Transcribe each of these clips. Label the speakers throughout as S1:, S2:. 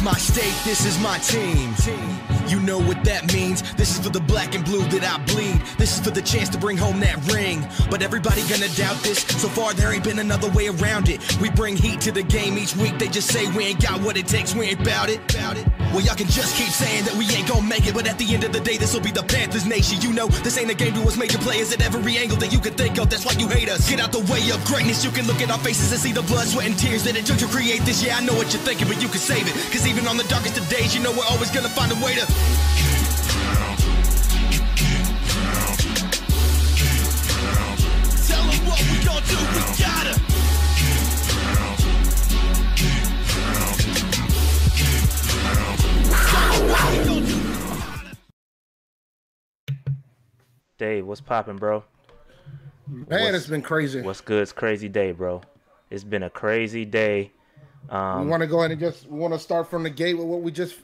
S1: my state, this is my team. You know what that means. This is for the black and blue that I bleed. This is for the chance to bring home that ring. But everybody gonna doubt this. So far there ain't been another way around it. We bring heat to the game each week. They just say we ain't got what it takes, we ain't bout it. Well, y'all can just keep saying that we ain't gonna make it, but at the end of the day, this'll be the Panthers nation. You know, this ain't a game to us major players at every angle that you can think of. That's why you hate us. Get out the way of greatness. You can look at our faces and see the blood, sweat, and tears that it took to create this. Yeah, I know what you're thinking, but you can save it. Cause even on the darkest of days, you know we're always gonna find a way to tell them what we gon' do, we gotta
S2: Dave, what's poppin', bro?
S3: Man, it's been crazy.
S2: What's good? It's crazy day, bro. It's been a crazy day.
S3: We want to go ahead and want to start from the gate with what we just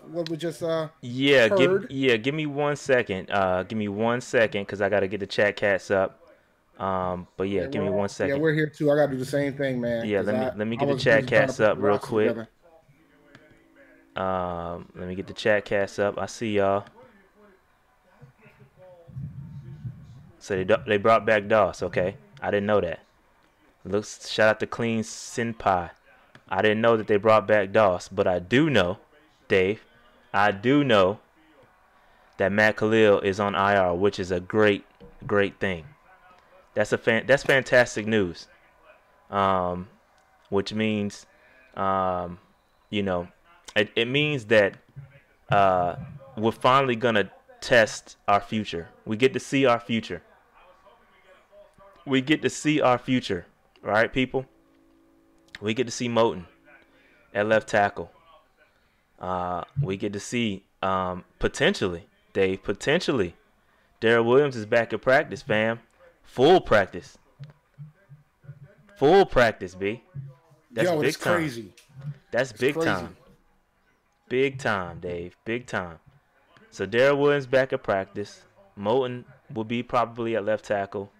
S3: heard.
S2: Give me 1 second. Give me 1 second because I got to get the chat cats up. But yeah, give me 1 second.
S3: Yeah, we're here too. I got to do the same thing, man.
S2: Yeah, let me get the chat cats up real quick. Let me get the chat cats up. I see y'all. So they brought back DOS. Okay, I didn't know that. Shout out to Clean Senpai. I didn't know that they brought back DOS, but I do know, Dave, I do know that Matt Khalil is on IR, which is a great thing. That's fantastic news. Which means, you know, it means that we're finally gonna test our future. We get to see our future. We get to see our future, right, people? We get to see Moten at left tackle. We get to see potentially, Dave, Darrell Williams is back at practice, fam. Full practice. Full practice, B. That's big time.
S3: Crazy.
S2: That's big time. Big time, Dave. Big time. So Darrell Williams back at practice. Moten will be probably at left tackle.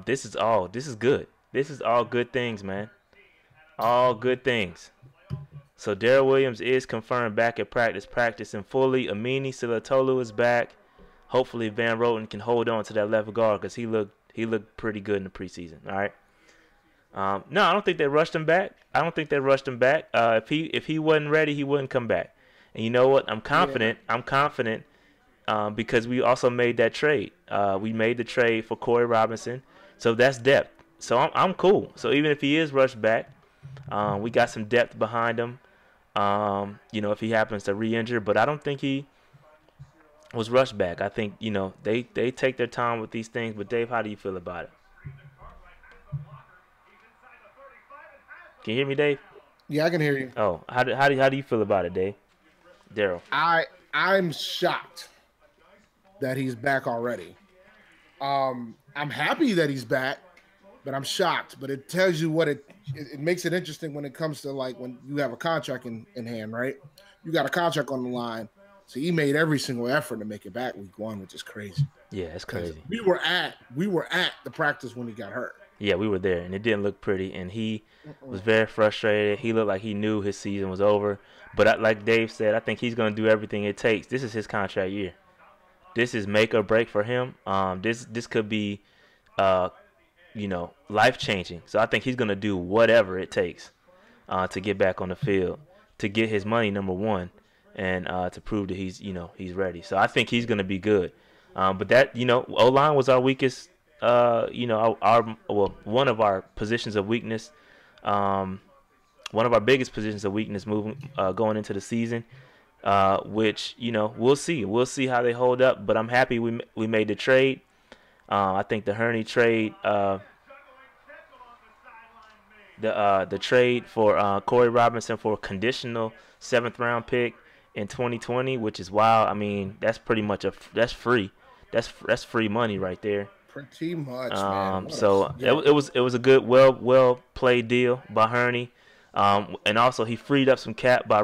S2: This is good. This is all good things, man. All good things. So Darrell Williams is confirmed back at practice, practicing fully. Amini Silatolu is back. Hopefully Van Roten can hold on to that left guard because he looked pretty good in the preseason. All right. No, I don't think they rushed him back. If he wasn't ready, he wouldn't come back. And you know what? I'm confident. Yeah. I'm confident because we also made that trade. We made the trade for Corey Robinson, so that's depth. So I'm cool. So even if he is rushed back, we got some depth behind him. You know, if he happens to re-injure, but I don't think he was rushed back. I think, you know, they take their time with these things. But Dave, how do you feel about it? Can you hear me, Dave?
S3: Yeah, I can hear you.
S2: Oh, how do you feel about it, Dave? Daryl.
S3: I'm shocked that he's back already. I'm happy that he's back, but I'm shocked. But it tells you what it makes it interesting when it comes to, like, when you have a contract in hand, right? You got a contract on the line. So he made every single effort to make it back week one, which is crazy.
S2: Yeah, it's crazy.
S3: We were at the practice when he got hurt.
S2: Yeah, we were there, and it didn't look pretty. And he was very frustrated. He looked like he knew his season was over. But like Dave said, I think he's going to do everything it takes. This is his contract year. This is make or break for him. This could be, you know, life changing. So I think he's going to do whatever it takes to get back on the field, to get his money, number one, and to prove that he's ready. So I think he's going to be good. But that, you know, O-line was our weakest. You know, one of our positions of weakness, one of our biggest positions of weakness going into the season, which, you know, we'll see how they hold up. But I'm happy we made the trade. I think the Hurney trade, the trade for Corey Robinson for a conditional 7th round pick in 2020, which is wild. I mean, that's pretty much that's free. That's free money right there.
S3: Pretty much, man.
S2: So it was a good, well played deal by Hurney, and also he freed up some cap by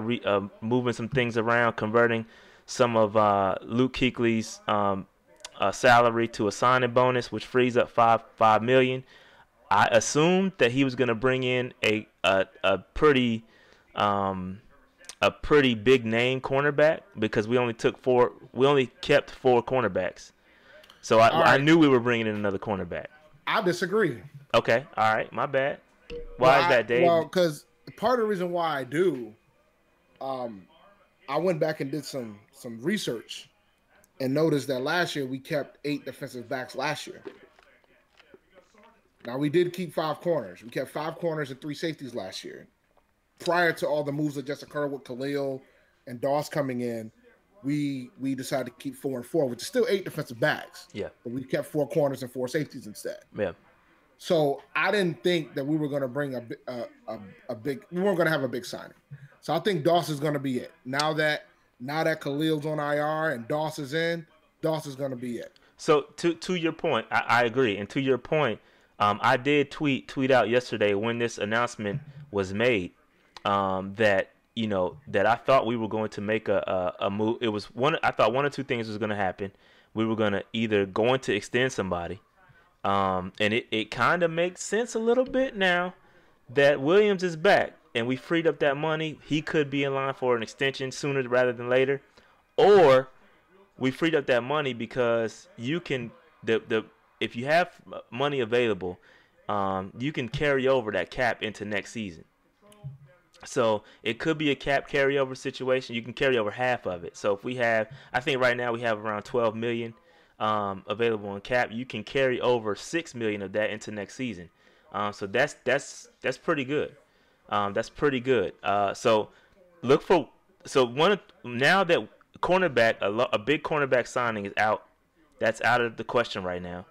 S2: moving some things around, converting some of Luke Kuechly's salary to a signing bonus, which frees up $5 million. I assumed that he was going to bring in a pretty a pretty big name cornerback because we only kept 4 cornerbacks. So I knew we were bringing in another cornerback.
S3: I disagree.
S2: Okay, all right, my bad. Why is that, Dave?
S3: Well, because part of the reason why I do, I went back and did some research and noticed that last year we kept 8 defensive backs last year. Now, we did keep 5 corners. We kept 5 corners and 3 safeties last year. Prior to all the moves that just occurred with Khalil and Doss coming in, we decided to keep 4 and 4, which is still 8 defensive backs.
S2: Yeah.
S3: But we kept 4 corners and 4 safeties instead.
S2: Yeah.
S3: So I didn't think that we were going to bring a big. We weren't going to have a big signing. So I think Doss is going to be it. Now that Khalil's on IR and Doss is in, Doss is going to be it.
S2: So to your point, I agree. And to your point, I did tweet out yesterday when this announcement was made that I thought we were going to make a move. It was I thought one or two things was going to happen. We were going to either going to extend somebody, and it kind of makes sense a little bit now that Williams is back and we freed up that money. He could be in line for an extension sooner rather than later, or we freed up that money because you can if you have money available, you can carry over that cap into next season. So it could be a cap carryover situation. You can carry over half of it. So if we have, I think right now we have around $12 million available in cap. You can carry over $6 million of that into next season. So that's pretty good. That's pretty good. So look for now that cornerback a big cornerback signing is out. That's out of the question right now.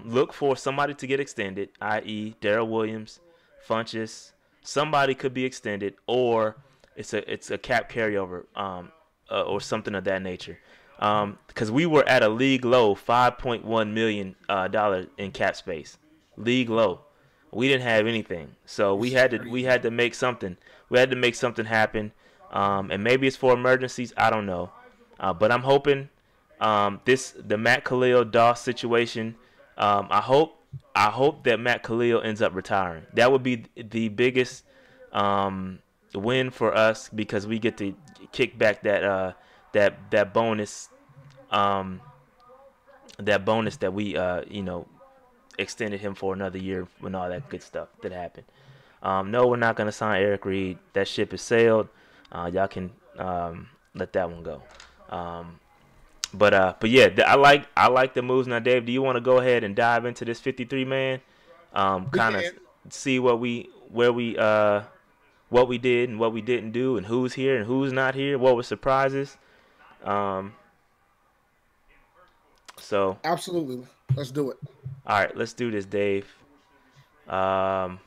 S2: Look for somebody to get extended, i.e. Darrell Williams, Funchess. Somebody could be extended, or it's a cap carryover, or something of that nature. Because we were at a league low $5.1 million in cap space, league low. We didn't have anything, so we had to make something. We had to make something happen, and maybe it's for emergencies. I don't know, but I'm hoping the Matt Khalil Doss situation. I hope that Matt Khalil ends up retiring. That would be the biggest win for us because we get to kick back that bonus that we extended him for another year when all that good stuff that happened. No, we're not gonna sign Eric Reed. That ship has sailed. Y'all can let that one go. But yeah, I like the moves. Now, Dave, do you want to go ahead and dive into this 53 man? Kind of see what we did and what we didn't do, and who's here and who's not here. What were surprises? So
S3: absolutely, let's do it.
S2: All right, let's do this, Dave. All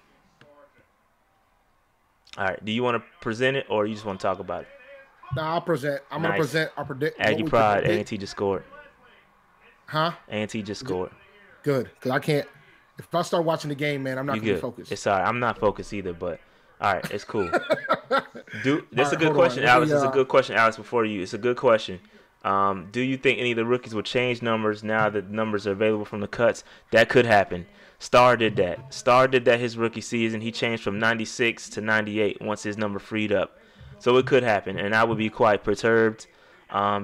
S2: right, do you want to present it or you just want to talk about it?
S3: No, I'll present. I'm going to present our predict.
S2: Aggie Pride, A&T just scored.
S3: Huh?
S2: A&T just scored.
S3: Good, because I can't. If I start watching the game, man, I'm not going to be focused.
S2: It's all right. I'm not focused either, but all right, it's cool. That's a good question, Alex. It's a good question, Alex, before you. It's a good question. Do you think any of the rookies will change numbers now that numbers are available from the cuts? That could happen. Star did that. Star did that his rookie season. He changed from 96 to 98 once his number freed up. So it could happen, and I would be quite perturbed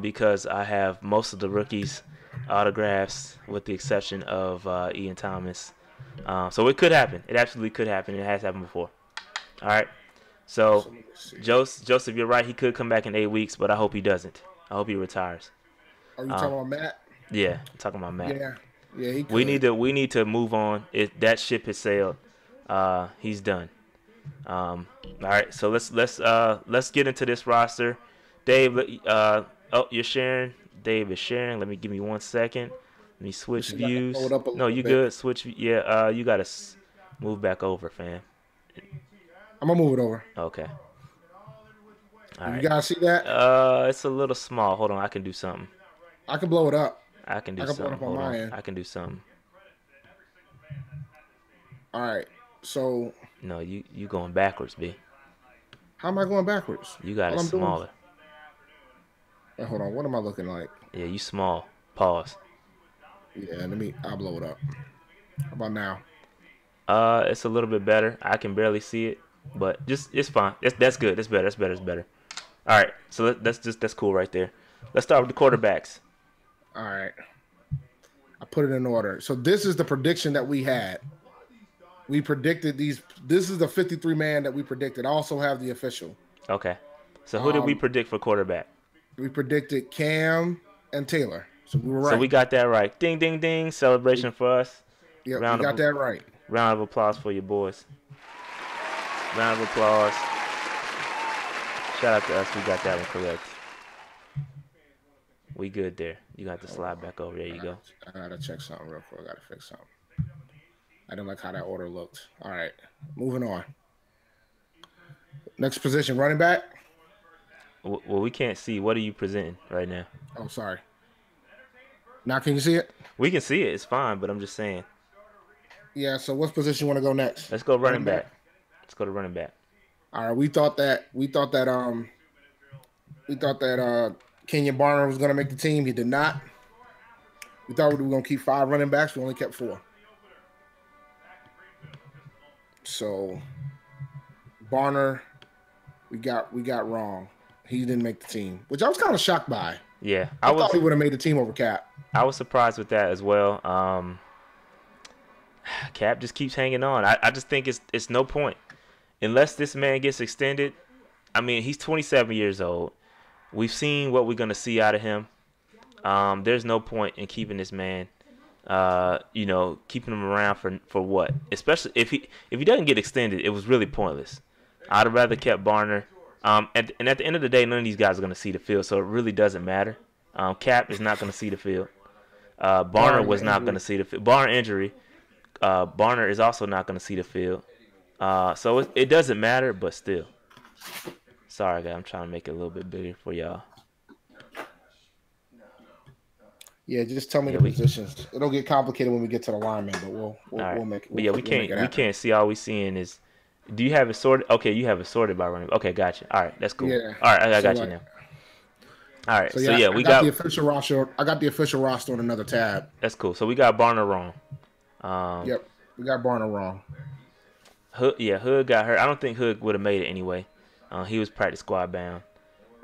S2: because I have most of the rookies' autographs with the exception of Ian Thomas. So it could happen. It absolutely could happen. It has happened before. All right. So, Joseph, you're right. He could come back in 8 weeks, but I hope he doesn't. I hope he retires.
S3: Are you talking about Matt?
S2: Yeah, I'm talking about Matt.
S3: Yeah, he could.
S2: We need to move on. That ship has sailed. He's done. All right, so let's get into this roster. Dave, you're sharing. Dave is sharing. Give me 1 second. Let me switch views. No, you good. Switch. Yeah. You gotta move back over, fam.
S3: I'm gonna move it over.
S2: Okay. All right.
S3: You guys see that?
S2: It's a little small. Hold on, I can do something.
S3: I can blow it up.
S2: I can do something. Hold on. I can do something.
S3: All right. So.
S2: No, you going backwards, B.
S3: How am I going backwards?
S2: You got it smaller.
S3: Hey, hold on. What am I looking like?
S2: Yeah, you small. Pause.
S3: Yeah, I'll blow it up. How about now?
S2: It's a little bit better. I can barely see it, but it's fine. That's good. That's better. That's better. All right, so that's cool right there. Let's start with the quarterbacks.
S3: All right. I put it in order. So this is the prediction that we had. We predicted these. This is the 53 man that we predicted. I also have the official.
S2: Okay. So who did we predict for quarterback?
S3: We predicted Cam and Taylor. So we were right.
S2: So we got that right. Ding, ding, ding. Celebration for us.
S3: Yep, we got that right.
S2: Round of applause for you boys. Round of applause. Shout out to us. We got that one correct. We good there. You got to slide back over. There you go.
S3: I got to check something real quick. I got to fix something. I didn't like how that order looked. All right. Moving on. Next position, running back.
S2: Well, we can't see. What are you presenting right now?
S3: Oh, sorry. Now can you see it?
S2: We can see it. It's fine, but I'm just saying.
S3: Yeah, so what position you want to go next?
S2: Let's go running back. Let's go to running back.
S3: All right, we thought that Kenyon Barner was going to make the team. He did not. We thought we were going to keep 5 running backs. We only kept 4. So Barner, we got wrong. He didn't make the team, which I was kind of shocked by.
S2: Yeah,
S3: I thought he would have made the team over Cap.
S2: I was surprised with that as well. Cap just keeps hanging on. I just think it's no point unless this man gets extended. I mean, he's 27 years old. We've seen what we're gonna see out of him. There's no point in keeping this man. Keeping him around for what? Especially if he doesn't get extended, it was really pointless. I'd have rather kept Barner. And at the end of the day, none of these guys are going to see the field, so it really doesn't matter. Cap is not going to see the field. Barner was not going to see the field. Barner injury. Barner is also not going to see the field. So it doesn't matter, but still. Sorry, guys. I'm trying to make it a little bit bigger for y'all.
S3: Yeah, just tell me the positions. It'll get complicated when we get to the linemen, but we'll make it.
S2: We can't see. All we seeing is. Do you have it sorted? Okay, you have it sorted by running. Okay, gotcha. All right, that's cool.
S3: Yeah.
S2: All right, I got you now. All right, we got
S3: the official roster. I got the official roster on another tab.
S2: That's cool. So we got Barner wrong.
S3: Yep, we got Barner wrong.
S2: Hood got hurt. I don't think Hood would have made it anyway. He was practice squad bound.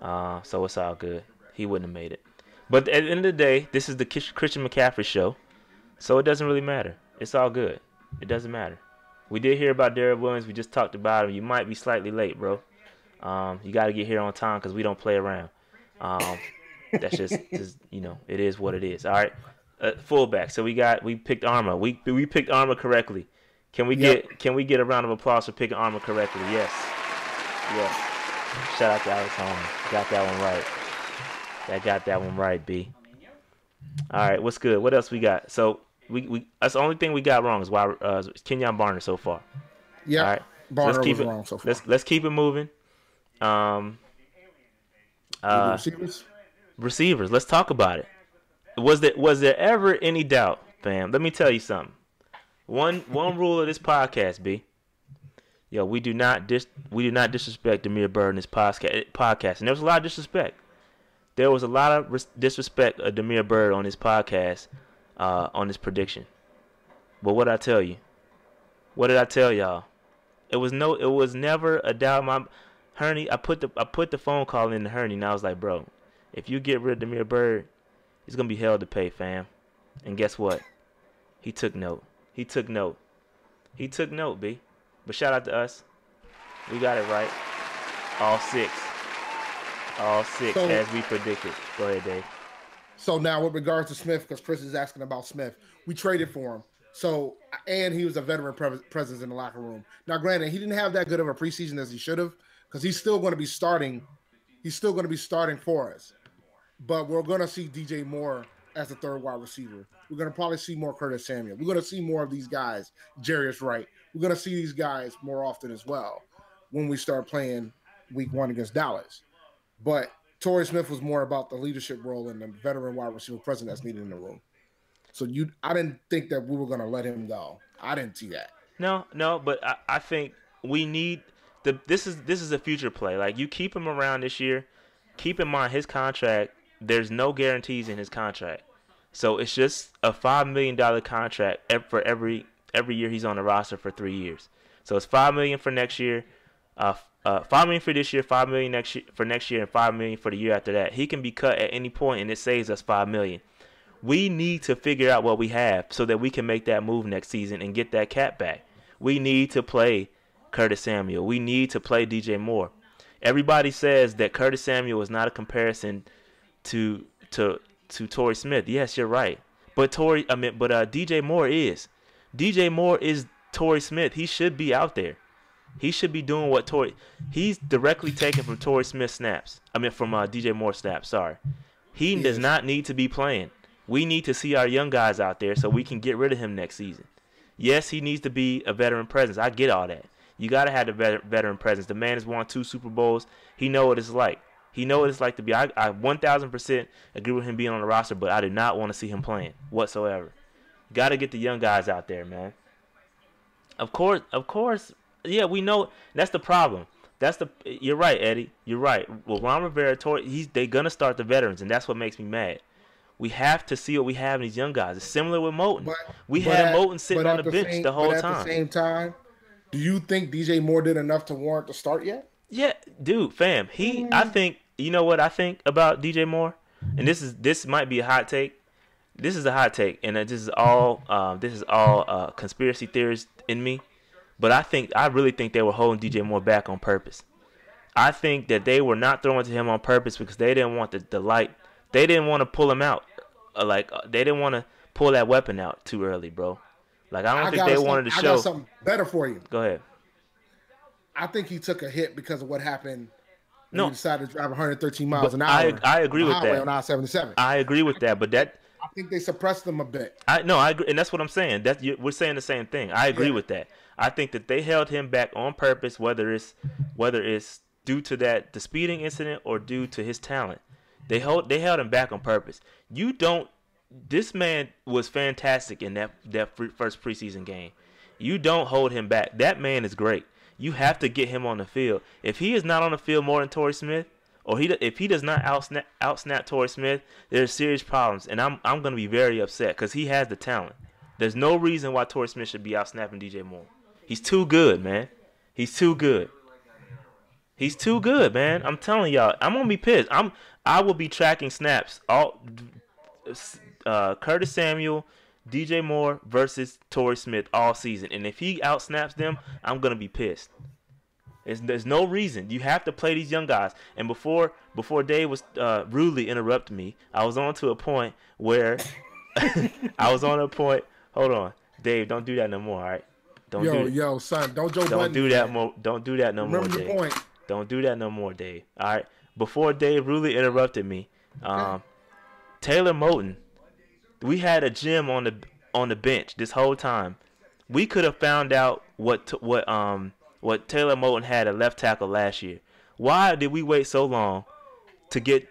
S2: So it's all good. He wouldn't have made it. But at the end of the day, this is the Christian McCaffrey show, so it doesn't really matter. It's all good. It doesn't matter. We did hear about Darrell Williams. We just talked about him. You might be slightly late, bro. You got to get here on time because we don't play around. That's just it is what it is. All right, fullback. So we picked Arma. We picked Arma correctly. Can we get a round of applause for picking Arma correctly? Yes. Shout out to Alex Holman. Got that one right. Got that one right, B. All right, what's good? What else we got? So. We that's the only thing we got wrong is why Kenyon Barner so far.
S3: Yeah,
S2: right.
S3: Barner was wrong so far.
S2: Let's keep it moving. Receivers. Let's talk about it. Was there ever any doubt, fam? Let me tell you something. One rule of this podcast, B. Yo, we do not disrespect Damiere Byrd in this podcast, and there was a lot of disrespect. There was a lot of disrespect of Damiere Byrd on this podcast. On this prediction. But what did I tell you? What did I tell y'all? It was never a doubt. Herney, I put the phone call in to Herney, and I was like, bro, if you get rid of Damiere Byrd, it's gonna be hell to pay, fam. And guess what? He took note. B. But shout out to us. We got it right. All six, as we predicted. Go ahead, Dave.
S3: So now with regards to Smith, because Chris is asking about Smith, we traded for him. So, and he was a veteran presence in the locker room. Now, granted, he didn't have that good of a preseason as he should have, because he's still going to be starting. He's still going to be starting for us. But we're going to see DJ Moore as the third wide receiver. We're going to probably see more Curtis Samuel. We're going to see more of these guys, Jarius Wright. We're going to see these guys more often as well when we start playing week 1 against Dallas. But Torrey Smith was more about the leadership role and the veteran wide receiver presence that's needed in the room. So I didn't think that we were going to let him go. I didn't see that.
S2: No, but I think we need this is a future play. Like, you keep him around this year. Keep in mind his contract. There's no guarantees in his contract, so it's just a $5 million contract for every year he's on the roster for 3 years. So it's $5 million for next year, $5 million for this year, $5 million next year, and $5 million for the year after that. He can be cut at any point, and it saves us $5 million. We need to figure out what we have so that we can make that move next season and get that cap back. We need to play Curtis Samuel. We need to play DJ Moore. Everybody says that Curtis Samuel is not a comparison to Torrey Smith. Yes, you're right. But DJ Moore is. DJ Moore is Torrey Smith. He should be out there. He should be doing what he's directly taken from Torrey Smith snaps. From DJ Moore snaps, sorry. He does not need to be playing. We need to see our young guys out there so we can get rid of him next season. Yes, he needs to be a veteran presence. I get all that. You got to have the veteran presence. The man has won 2 Super Bowls. He knows what it's like. He knows what it's like to be. I 1,000% agree with him being on the roster, but I do not want to see him playing whatsoever. Got to get the young guys out there, man. Of course. Yeah, we know that's the problem. You're right, Eddie. You're right. Well, Ron Rivera, they're gonna start the veterans, and that's what makes me mad. We have to see what we have in these young guys. It's similar with Moulton. We had Moulton sitting on the bench the whole time.
S3: At the same time, do you think DJ Moore did enough to warrant the start yet?
S2: Yeah, dude, fam. I think, you know what I think about DJ Moore? And this might be a hot take. This is a hot take, and this is all conspiracy theories in me. But I really think they were holding DJ Moore back on purpose. I think that they were not throwing to him on purpose because they didn't want the light. They didn't want to pull him out. They didn't want to pull that weapon out too early, bro. I don't think they wanted to show.
S3: I got something better for you.
S2: Go ahead.
S3: I think he took a hit because of what happened when he decided to drive 113 miles an hour.
S2: I agree with that.
S3: On I-77.
S2: I agree with that, but
S3: I think they suppressed him a bit.
S2: I agree, and that's what I'm saying. We're saying the same thing. I agree with that. I think that they held him back on purpose, whether it's due to the speeding incident or due to his talent. They held him back on purpose. This man was fantastic in that first preseason game. You don't hold him back. That man is great. You have to get him on the field. If he is not on the field more than Torrey Smith, or if he does not outsnap Torrey Smith, there's serious problems, and I'm going to be very upset because he has the talent. There's no reason why Torrey Smith should be outsnapping DJ Moore. He's too good, man. He's too good. He's too good, man. I'm telling y'all, I'm gonna be pissed. I will be tracking snaps. Curtis Samuel, DJ Moore versus Torrey Smith all season, and if he outsnaps them, I'm gonna be pissed. There's no reason. You have to play these young guys. And before Dave was rudely interrupting me, I was on to a point where Hold on, Dave. Don't do that no more. All right.
S3: Yo, son, don't Joe Budden.
S2: Don't do that no more, Dave.
S3: Remember the point.
S2: Don't do that no more, Dave. All right. Before Dave rudely interrupted me, Taylor Moton, we had a gem on the bench this whole time. We could have found out what Taylor Moton had at left tackle last year. Why did we wait so long to get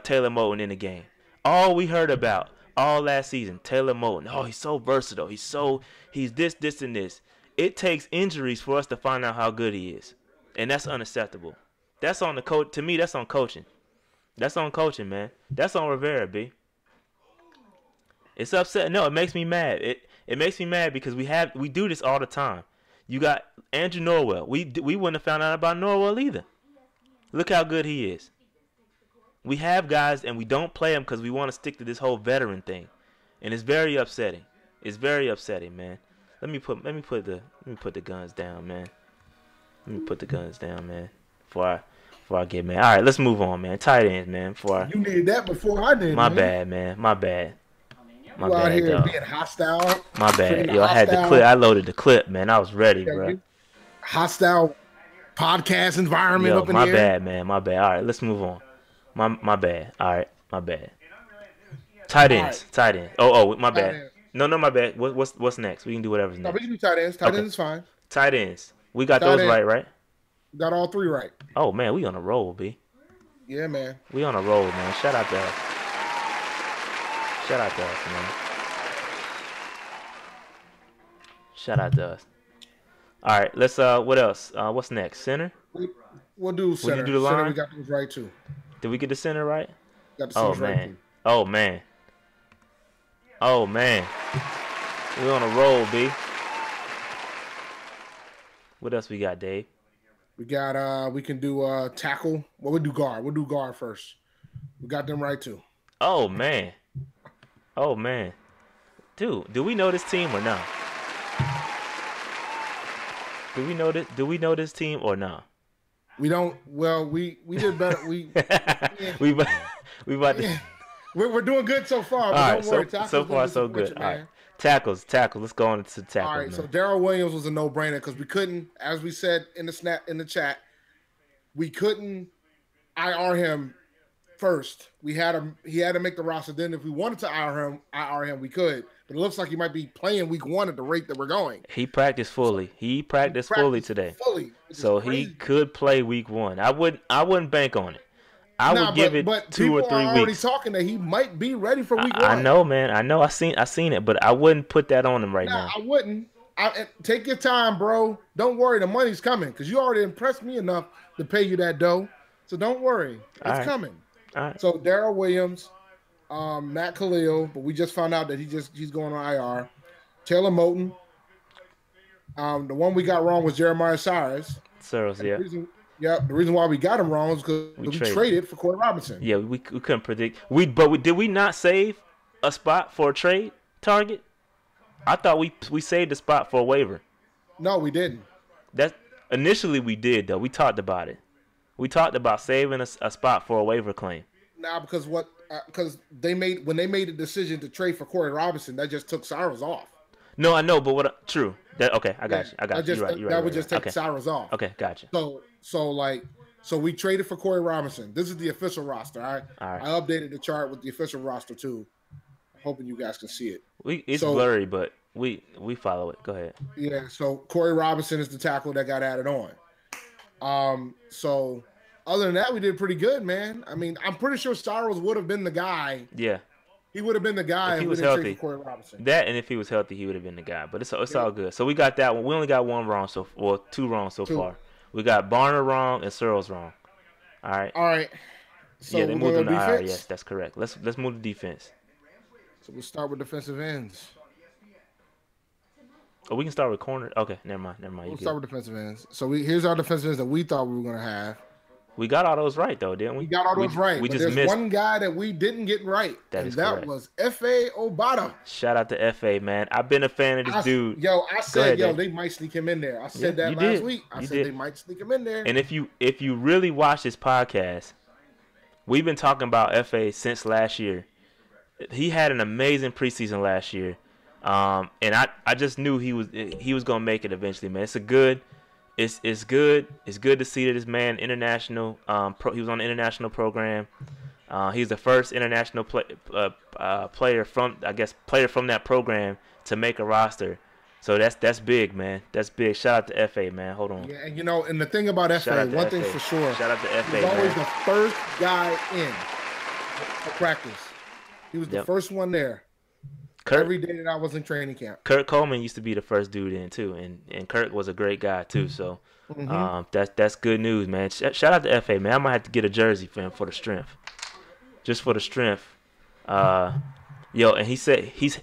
S2: Taylor Moton in the game? All we heard about all last season, Taylor Moton. Oh, he's so versatile. He's this, and this. It takes injuries for us to find out how good he is. And that's unacceptable. That's on the coach. To me, that's on coaching. That's on coaching, man. That's on Rivera, B. It's upset. No, it makes me mad. It makes me mad because we do this all the time. You got Andrew Norwell. We wouldn't have found out about Norwell either. Look how good he is. We have guys and we don't play them because we want to stick to this whole veteran thing, and it's very upsetting. It's very upsetting, man. Let me put the guns down, man. Let me put the guns down, man. Before I get mad. All right, let's move on, man. Tight ends, man.
S3: You needed that before I did.
S2: My bad, man. My bad.
S3: You out here being hostile.
S2: My bad. Yo, I had the clip. I loaded the clip, man. I was ready, bro.
S3: Hostile podcast environment up in
S2: my
S3: here.
S2: My bad, man. My bad. All right, let's move on. My bad. All right, my bad. Tight ends. Right. Tight ends. Oh, my bad. Ends. No, my bad. What's next? We can do whatever's next.
S3: No, we can do tight ends. Tight ends is fine.
S2: Tight ends. We got those right?
S3: Got all 3 right.
S2: Oh, man, we on a roll, B.
S3: Yeah, man.
S2: We on a roll, man. Shout out to us. Shout out to us, man. Shout out to us. All right, let's what else? What's next? Center?
S3: We'll do center.
S2: Do the line?
S3: Center, we got those right too.
S2: Did we get the center right?
S3: Got the center right too.
S2: Oh man. We on a roll, B. What else we got, Dave?
S3: We can do tackle. Well, we'll do guard. We'll do guard first. We got them right too.
S2: Oh man. Oh man. Dude, do we know this team or not? Do we know this team or not?
S3: We don't. Well, we did better. We
S2: we about to.
S3: yeah. We're doing good so far. But
S2: All
S3: don't worry.
S2: right, so far so good. All right, tackles. Let's go on to tackles.
S3: All right,
S2: man.
S3: so Darrell Williams was a no-brainer because we couldn't, as we said in the chat, we couldn't IR him first. He had to make the roster. Then, if we wanted to IR him, we could. But it looks like he might be playing week 1 at the rate that we're going.
S2: He practiced fully. He practiced fully today. So he could play week 1. I wouldn't bank on it. I would give it 2 or 3 weeks.
S3: People are already talking that he might be ready for week 1.
S2: I know, man. I know. I seen it, but I wouldn't put that on him right now.
S3: I wouldn't. Take your time, bro. Don't worry. The money's coming because you already impressed me enough to pay you that dough. So don't worry. It's coming.
S2: All right.
S3: So Darrell Williams, Matt Khalil, but we just found out that he's going on IR. Taylor Moton. The one we got wrong was Jeremiah Cyrus.
S2: Cyrus, yeah.
S3: The reason why we got him wrong was because we traded for Corey Robinson.
S2: Yeah, we couldn't predict. Did we not save a spot for a trade target? I thought we saved a spot for a waiver.
S3: No, we didn't.
S2: Initially we did though. We talked about it. We talked about saving a spot for a waiver claim.
S3: Nah, because when they made the decision to trade for Corey Robinson, that just took Cyrus off.
S2: No, I know, but true. Okay, I got you. You're right.
S3: That would just take Cyrus off.
S2: Okay, gotcha.
S3: So we traded for Corey Robinson. This is the official roster. All right. I updated the chart with the official roster too. I'm hoping you guys can see it.
S2: It's blurry, but we follow it. Go ahead.
S3: Yeah. So Corey Robinson is the tackle that got added on. So other than that, we did pretty good, man. I mean, I'm pretty sure Cyrus would have been the guy.
S2: Yeah.
S3: He would have been the guy
S2: if he was healthy. Corey Robinson. That, and if he was healthy, he would have been the guy. But it's all good. So we got that one. We only got one wrong two wrong so far. We got Barner wrong and Searles wrong. All right. So they moved them to IR. Yes, that's correct. Let's move to defense.
S3: So we'll start with defensive ends.
S2: Oh, we can start with corner. Okay, never mind.
S3: We'll start with defensive ends. So here's our defensive ends that we thought we were gonna have.
S2: We got all those right though, didn't we?
S3: We got all those right.
S2: We
S3: just
S2: missed
S3: one guy that we didn't get right. That was F.A. Obata.
S2: Shout out to F.A., man. I've been a fan of this dude.
S3: I said, they might sneak him in there. I said that last week. I said they might sneak him in there.
S2: And if you really watch this podcast, we've been talking about F.A. since last year. He had an amazing preseason last year. And I just knew he was gonna make it eventually, man. It's good to see that this man international. He was on the international program. He's the first international player from that program to make a roster. So that's big, man. That's big. Shout out to FA, man. Hold on.
S3: Yeah, and the thing about FA, one thing for sure.
S2: Shout out to FA.
S3: He's always the first guy in for practice. He was the first one there. Every day that I was in training camp.
S2: Kurt Coleman used to be the first dude in too, and Kurt was a great guy too. So that's good news, man. Shout out to FA, man. I might have to get a jersey for him for the strength, just for the strength. And he said he's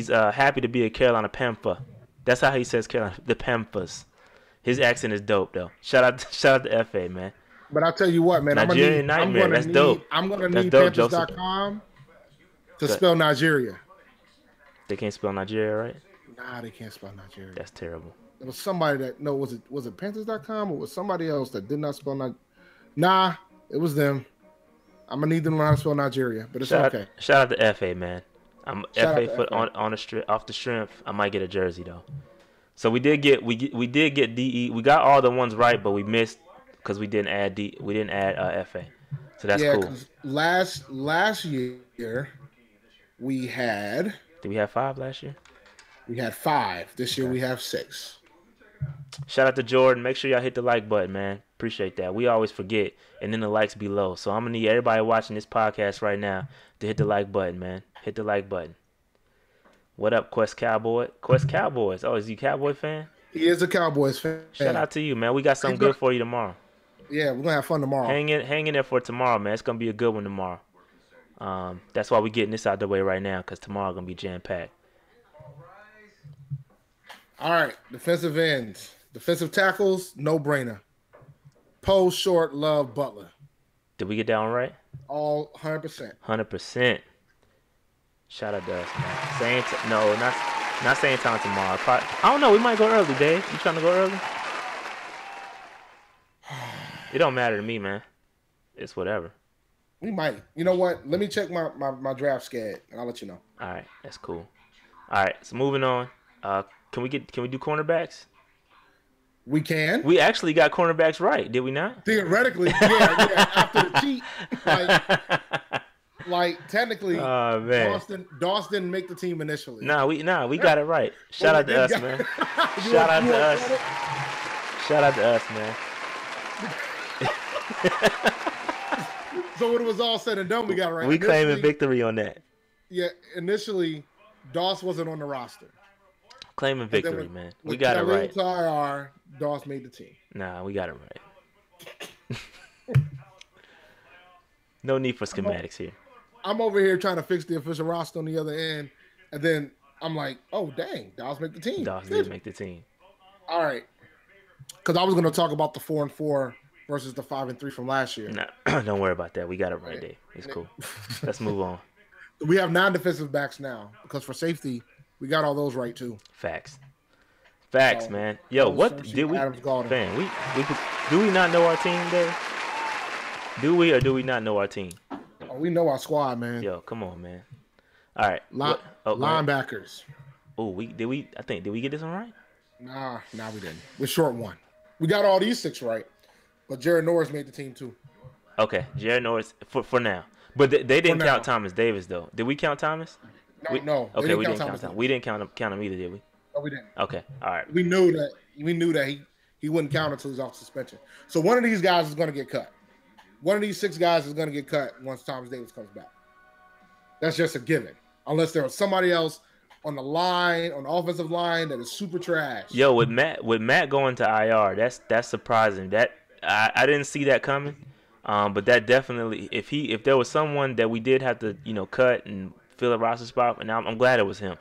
S2: happy to be a Carolina Panther. That's how he says Carolina, the Panthers. His accent is dope though. Shout out to FA, man.
S3: But I'll tell you what, man.
S2: Nigerian Nightmare. That's dope.
S3: I'm gonna need Panthers.com to spell Nigeria.
S2: They can't spell Nigeria, right?
S3: Nah, they can't spell Nigeria.
S2: That's terrible.
S3: There was somebody that was it Panthers.com or was somebody else that did not spell Nigeria? Nah, it was them. I'm gonna need them to learn how to spell Nigeria, but it's okay.
S2: Shout out to FA, man. I'm FA foot on the off the strength. I might get a jersey though. So we did get DE. We got all the ones right, but we missed because we didn't add FA. So that's cool.
S3: Yeah, last year we had.
S2: Did we have 5 last year?
S3: We had 5. This year we have 6.
S2: Shout out to Jordan. Make sure y'all hit the like button, man. Appreciate that. We always forget, and then the likes be low. So I'm going to need everybody watching this podcast right now to hit the like button, man. Hit the like button. What up, Quest Cowboy? Quest Cowboys. Oh, is he a Cowboy fan?
S3: He is a Cowboys fan.
S2: Shout out to you, man. We got something good for you tomorrow.
S3: Yeah, we're going to have fun tomorrow.
S2: Hang in there for tomorrow, man. It's going to be a good one tomorrow. That's why we're getting this out the way right now, because tomorrow going to be jam-packed.
S3: All right, defensive ends. Defensive tackles, no-brainer. Poe, Short, Love, Butler.
S2: Did we get that one right?
S3: All 100%.
S2: 100%. Shout out to us, man. Not same time tomorrow. Probably, I don't know. We might go early, Dave. You trying to go early? It don't matter to me, man. It's whatever.
S3: We might. You know what? Let me check my draft scad, and I'll let you know.
S2: All right, that's cool. All right, so moving on. Can we do cornerbacks?
S3: We can.
S2: We actually got cornerbacks right, did we not?
S3: Theoretically, yeah. After the cheat, like technically,
S2: oh, man.
S3: Doss didn't make the team initially.
S2: We got it right. Shout out to us, man. Shout out to us. Shout out to us, man.
S3: So when it was all said and done, we got it right.
S2: We claiming victory on that.
S3: Yeah, initially, Doss wasn't on the roster.
S2: Claiming victory, man. We got it right.
S3: IR, Doss made the team.
S2: Nah, we got it right. No need for schematics here.
S3: I'm over here trying to fix the official roster on the other end, and then I'm like, oh, dang, Doss made the team.
S2: Doss did make the team.
S3: All right. Because I was going to talk about the 4-4 versus the 5-3 from last year.
S2: Nah, don't worry about that. We got it right, Dave. It's cool. Let's move on.
S3: We have 9 defensive backs now because for safety, we got all those right too.
S2: Facts, man. Yo, what did we? Fan, do we not know our team, Dave? Do we or do we not know our team?
S3: Oh, we know our squad, man.
S2: Yo, come on, man. All right,
S3: linebackers.
S2: Oh, did we get this one right?
S3: Nah, we didn't. We're short one. We got all these 6 right, but Jared Norris made the team too.
S2: Okay, Jared Norris for now. But they didn't count Thomas Davis though. Did we count Thomas?
S3: No.
S2: Okay, we didn't count Thomas. We didn't count him either, did we?
S3: No, we didn't.
S2: Okay, all right.
S3: We knew that he wouldn't count until he's off suspension. So one of these guys is going to get cut. One of these 6 guys is going to get cut once Thomas Davis comes back. That's just a given. Unless there was somebody else on the line, on the offensive line, that is super trash.
S2: Yo, with Matt going to IR, that's surprising. That I didn't see that coming. But that definitely, if there was someone that we did have to, cut and fill a roster spot, and I'm glad it was him.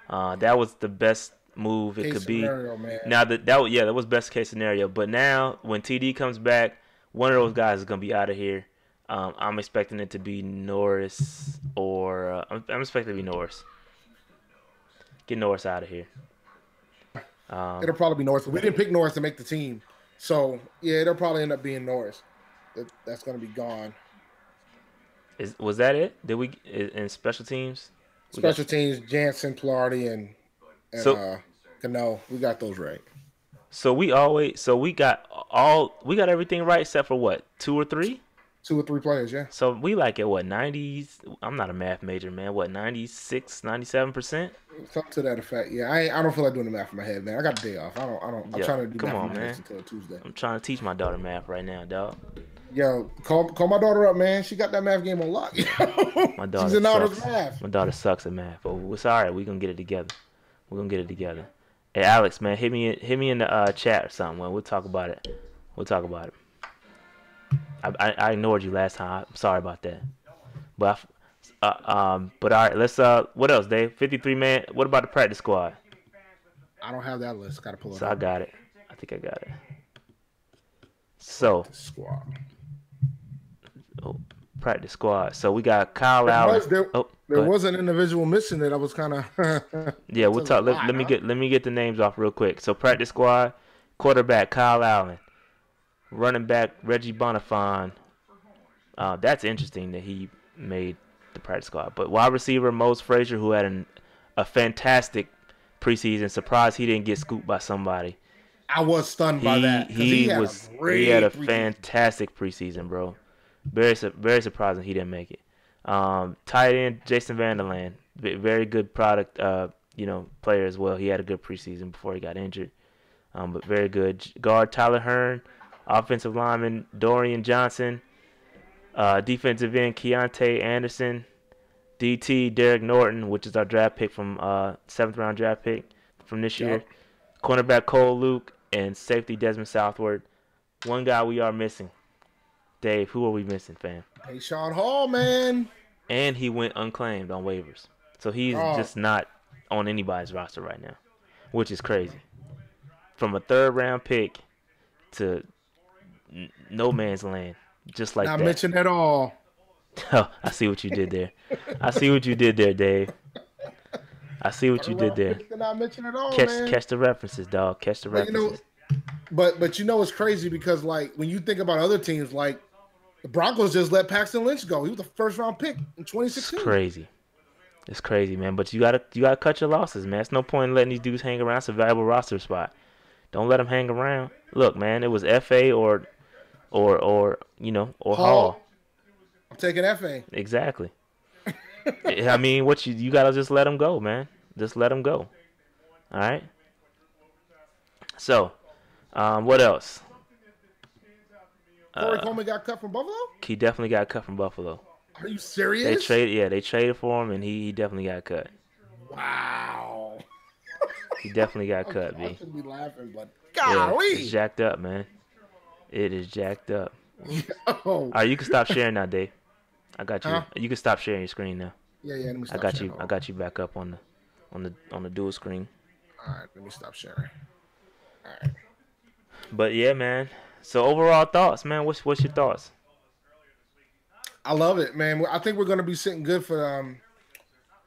S2: That was the best move it could be.
S3: Man.
S2: Now that was best case scenario. But now when TD comes back, one of those guys is gonna be out of here. I'm expecting it to be Norris or I'm expecting it to be Norris. Get Norris out of here.
S3: It'll probably be Norris. We didn't pick Norris to make the team, so yeah, it'll probably end up being Norris. That's going to be gone.
S2: Was that it? Did we in special teams?
S3: Special teams, Jansen, Pilardi, and Cano. We got those right.
S2: So we got everything right except for what, 2 or 3?
S3: 2 or 3 players, yeah.
S2: So we like at what, 90s? I'm not a math major, man. What, 96, 97%?
S3: Something to that effect. Yeah, I don't feel like doing the math in my head, man. I got a day off. I'm trying to do math until Tuesday.
S2: I'm trying to teach my daughter math right now, dog.
S3: Yo, call my daughter up, man. She got that math game on lock.
S2: My daughter
S3: She's in
S2: sucks.
S3: math.
S2: My daughter sucks at math, but it's all right. We're gonna get it together. Hey, Alex, man, hit me in the chat or something. Man. We'll talk about it. I ignored you last time. I'm sorry about that. But all right, let's what else, Dave? 53 man. What about the practice squad?
S3: I don't have that list. Gotta pull it up.
S2: So I got it. I think I got it. So
S3: squad.
S2: Practice squad. So we got Kyle Allen.
S3: There was an individual missing that I was kind of.
S2: Yeah, we'll talk. Let me get the names off real quick. So practice squad, quarterback Kyle Allen, running back Reggie Bonifon. That's interesting that he made the practice squad. But wide receiver Mose Frazier, who had a fantastic preseason. Surprised he didn't get scooped by somebody.
S3: I was stunned by that.
S2: He had a fantastic preseason, bro. Very surprising he didn't make it. Tight end Jason Vanderland, very good product, player as well. He had a good preseason before he got injured, but very good. Guard Tyler Hearn, offensive lineman Dorian Johnson, defensive end Keontae Anderson, DT Derek Norton, which is our draft pick from 7th round draft pick from this year. Cornerback Cole Luke and safety Desmond Southward. One guy we are missing. Dave, who are we missing, fam?
S3: Hey, Sean Hall, man.
S2: And he went unclaimed on waivers. So he's just not on anybody's roster right now, which is crazy. From a 3rd round pick to no man's land, just like
S3: Not
S2: that.
S3: mention at all.
S2: Oh, I see what you did there. I see what you did there, Dave. I see what you did there.
S3: Not mention at all,
S2: Catch
S3: man.
S2: the references, dog. Catch the
S3: But
S2: references.
S3: but it's crazy because like when you think about other teams, like the Broncos just let Paxton Lynch go. He was the first round pick in 2016.
S2: It's crazy. It's crazy, man. But you gotta cut your losses, man. It's no point in letting these dudes hang around. It's a valuable roster spot. Don't let them hang around. Look, man, it was FA or Hall.
S3: I'm taking FA.
S2: Exactly. I mean, what you gotta just let them go, man. Just let them go. All right. So, what else?
S3: Corey Coleman got cut from Buffalo?
S2: He definitely got cut from Buffalo.
S3: Are you serious?
S2: They traded for him, and he definitely got cut.
S3: Wow.
S2: He definitely got cut, B.
S3: I should be laughing, but
S2: Yeah,
S3: golly.
S2: it's jacked up, man. It is jacked up.
S3: Yo.
S2: All right, you can stop sharing now, Dave. I got you.
S3: Huh?
S2: You can stop sharing your screen now.
S3: Yeah, let me stop
S2: I got
S3: sharing.
S2: you. I got you back up on the dual screen.
S3: All right, let me stop sharing. All right.
S2: But yeah, man. So overall thoughts, man. What's your thoughts?
S3: I love it, man. I think we're going to be sitting good for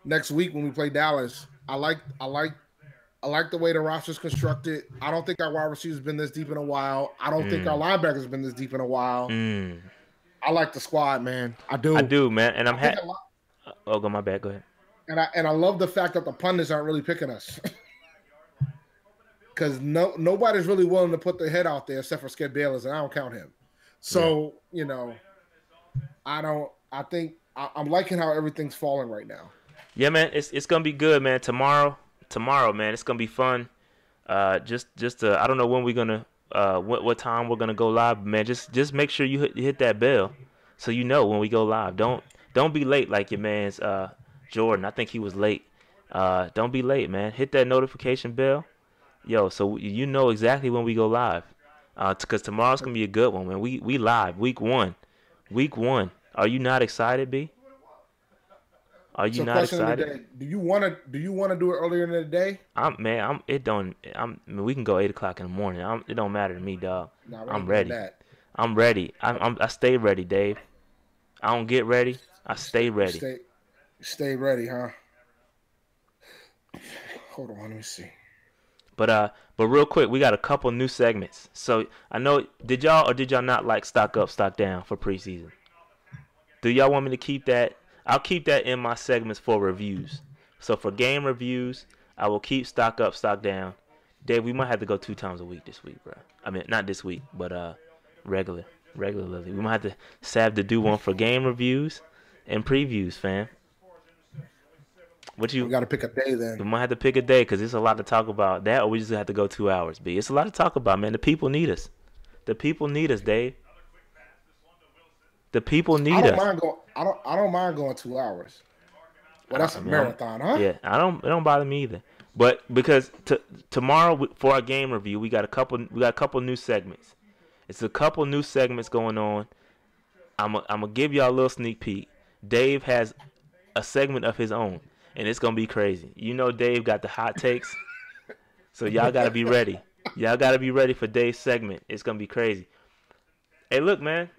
S3: next week when we play Dallas. I like the way the roster's constructed. I don't think our wide receivers been this deep in a while. I don't think our linebackers been this deep in a while. I like the squad, man. I do,
S2: man. And I'm happy. Oh, my bad. Go ahead.
S3: And I love the fact that the pundits aren't really picking us. Because nobody's really willing to put their head out there except for Skip Bayless, and I don't count him. So, I think I'm liking how everything's falling right now.
S2: Yeah, man, it's gonna be good, man. Tomorrow, man, it's gonna be fun. I don't know when we're gonna what time we're gonna go live, man. Just make sure you hit that bell so you know when we go live. Don't be late like your man's Jordan. I think he was late. Don't be late, man. Hit that notification bell, yo, so you know exactly when we go live. Because tomorrow's gonna be a good one, man. We live week one. Are you not excited, B? Are you not excited?
S3: Do you want to do it earlier in the day?
S2: We can go 8:00 in the morning. It don't matter to me, dog.
S3: Nah,
S2: I'm ready. I'm ready. I stay ready, Dave. I don't get ready. I stay ready.
S3: Stay ready, huh? Hold on, let me see.
S2: But real quick, we got a couple new segments. So I know, did y'all not like stock up, stock down for preseason? Do y'all want me to keep that? I'll keep that in my segments for reviews. So for game reviews, I will keep stock up, stock down. Dave, we might have to go 2 times a week this week, bro. I mean, not this week, but regularly. We might have to do one for game reviews and previews, fam. We
S3: got to pick a day then.
S2: We might have to pick a day because there's a lot to talk about. That, or we just have to go 2 hours, B. It's a lot to talk about, man. The people need us. The people need us, Dave. The people need us.
S3: I don't mind going 2 hours. Well, that's a marathon, huh?
S2: Yeah, it don't bother me either. But because tomorrow for our game review, we got a couple new segments. It's a couple new segments going on. I'm gonna give y'all a little sneak peek. Dave has a segment of his own, and it's gonna be crazy. You know, Dave got the hot takes, so y'all gotta be ready. Y'all gotta be ready for Dave's segment. It's gonna be crazy. Hey, look, man.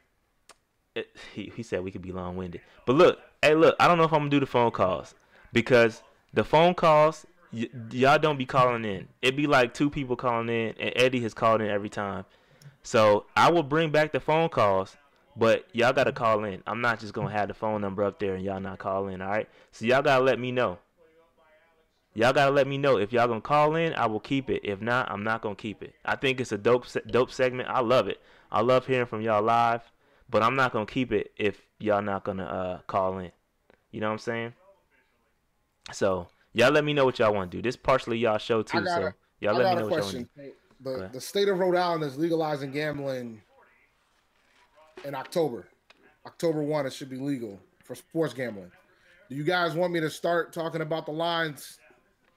S2: He said we could be long-winded, but look, I don't know if I'm gonna do the phone calls because the phone calls y'all don't be calling in. It'd be like 2 people calling in, and Eddie has called in every time. So I will bring back the phone calls, but y'all gotta call in. I'm not just gonna have the phone number up there and y'all not call in. All right, so y'all gotta let me know. Y'all gotta let me know if y'all gonna call in. I will keep it. If not, I'm not gonna keep it. I think it's a dope segment. I love it. I love hearing from y'all live. But I'm not going to keep it if y'all not going to call in. You know what I'm saying? So, y'all let me know what y'all want to do. This partially y'all show, too. So, y'all let me know what y'all want to
S3: do. The state of Rhode Island is legalizing gambling in October. October 1, it should be legal for sports gambling. Do you guys want me to start talking about the lines